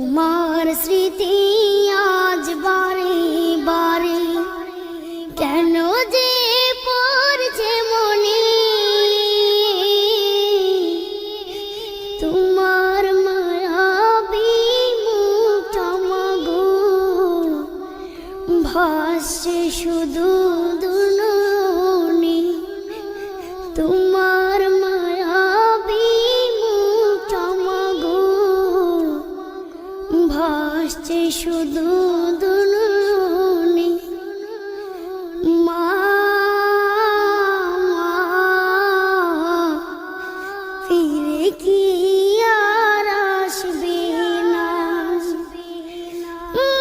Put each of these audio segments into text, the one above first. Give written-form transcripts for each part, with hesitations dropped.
তোমার স্মৃতি আজ বারে বারে কেন যে পড়ছে মনে, তোমার মায়াবী মুখটা মাগো ভাসছে শুধু দুনয়নে, তোমার মায়াবী মুখটা মাগো ভাসছে শুধু দুনয়নে। মা ফিরে কি আর আসবে না,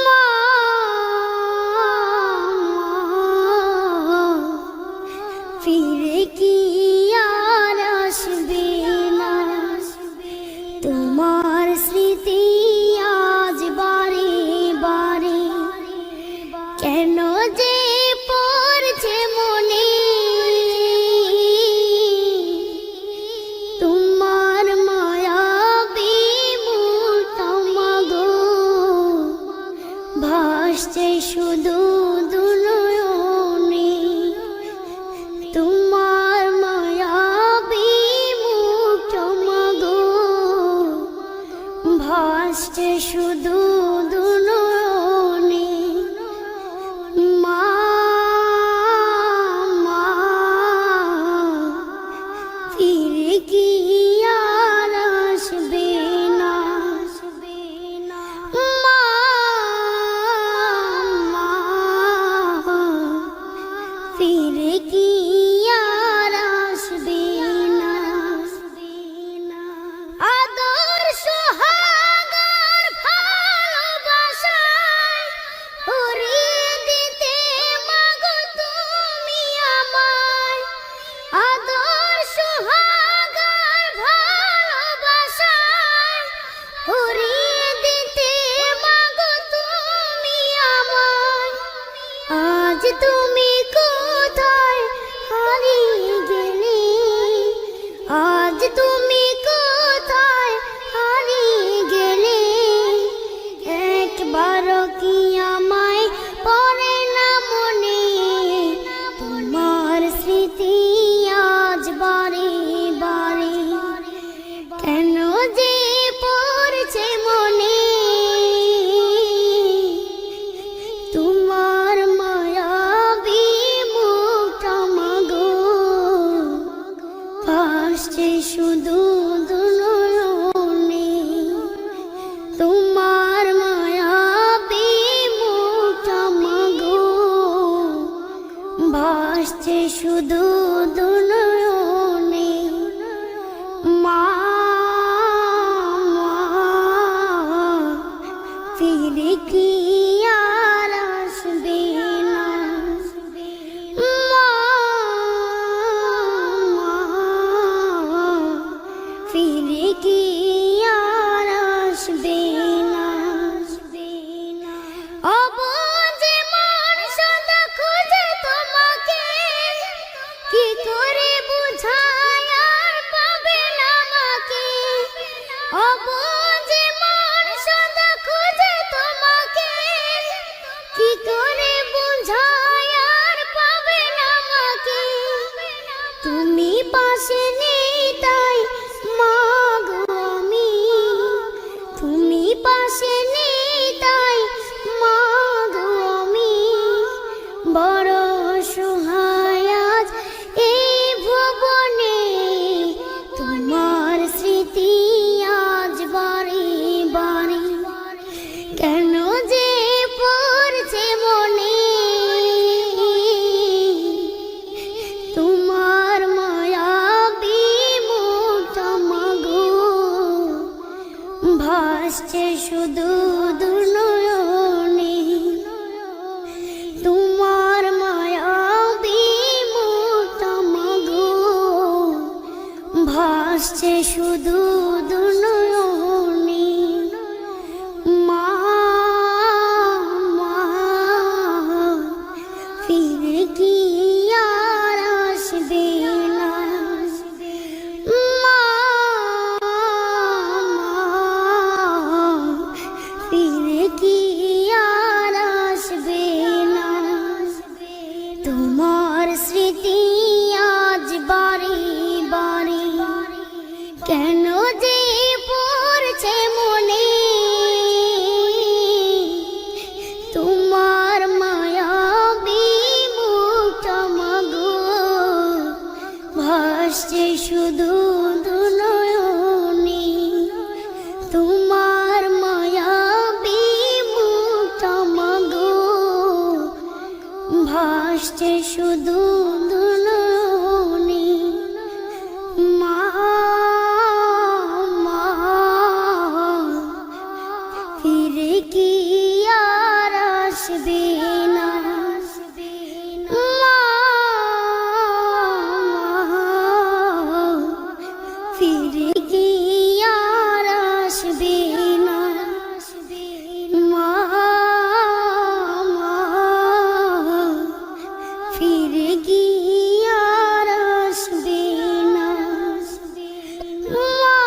মা ফিরে কি আর আসবে না। তোমার স্মৃতি আজ বারে বারে কেন যে পড়ছে মনে, তোমার মায়াবী মুখটা মাগো ভাসছে শুধু দুনয়নে, তোমার মায়াবী মুখটা মাগো ভাসছে শুধু দুনয়নে। মা ফিরে কি আর আসবে না, মা ফিরে কি আর আসবে না। আদর সোহাগার ভালোবাসায় উড়িয়ে দিতে মাগো তুমি আমায়, আদর সোহাগার ভালোবাসায় উড়িয়ে দিতে মাগো তুমি আমায়। আজ তুমি কোথায় হারিয়ে গেলে, আজ তুমি কোথায় হারিয়ে গেলে, একবারও কি আমায় পড়ে না মনে, তোমার স্মৃতি আজ বারে বারে কেন যে পড়ছে মনে, তোমার মায়াবী মুখটা মাগো ভাসছে শুধু দুনয়নে, তোমার মায়াবী মুখটা মাগো ভাসছে শুধু দুনয়নে। মা ফিরে কি আর আসবে না, মা ফিরে কি আর আসবে না। অবুঝে মন সদা খুঁজে তোমাকে, কি করে বুঝায় আর পাবে না আমাকে। অবুঝে মন সদা খুঁজে তোমাকে, কি করে বুঝায় আর পাবে না আমাকে। তুমি পাশে নেই তাই মাগো আমি, তুমি পাশে নেই তাই মাগো আমি, বড় অসহায় আজ এই ভুবনে, তোমার স্মৃতি আজ বারে বারে কেন যে পড়ছে মনে, তোমার মায়াবী মুখটা মাগো ভাসছে শুধু দুনয়নে, তোমার মায়াবী মুখটা মাগো ভাসছে শুধু দুনয়নে। মা ফিরে কি আর আসবে না, মা ভাসছে শুধু দুনয়নে তোমার মায়াবী মুখটা মাগো ভাসছে শুধু দুনয়নে মা মা ফিরে কি আর আসবে না মা ফিরে কি আর আসবে না মা ফিরে কি আর আসবে না মা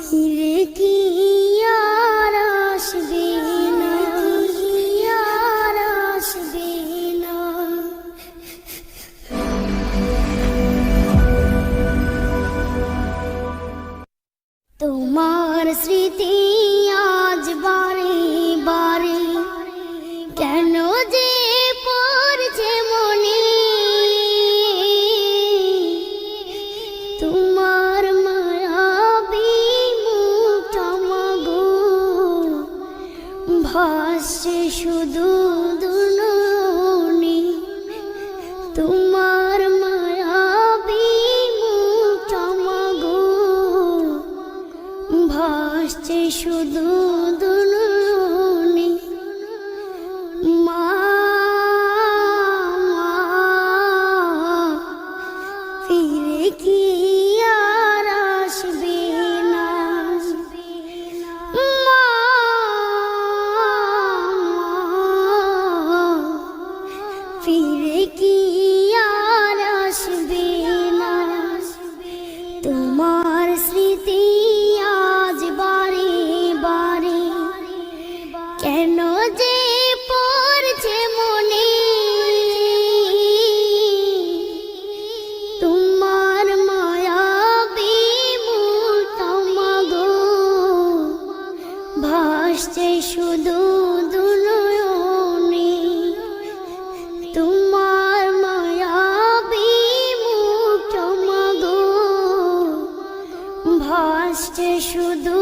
ফিরে কি আর আসবে না আর আসবে না তোমার স্মৃতি আজ বারে বারে কেন যে পড়ছে মনে তোমার মায়াবী মুখটা মাগো ভাসছে শুধু দুনয়নে তোমার মায়াবী মুখটা মাগো ভাসছে শুধু দুনয়নে মা ফিরে কি আর আসবে না মা ফিরে কি আর আসবে না তোমার স্মৃতি আজ বারে বারে কেন যে পড়ছে মনে তোমার মায়াবী মুখটা মাগো ভাসছে শুধু দুনয়নে তোমার মায়াবী মুখটা মাগো ভাসছে শুধু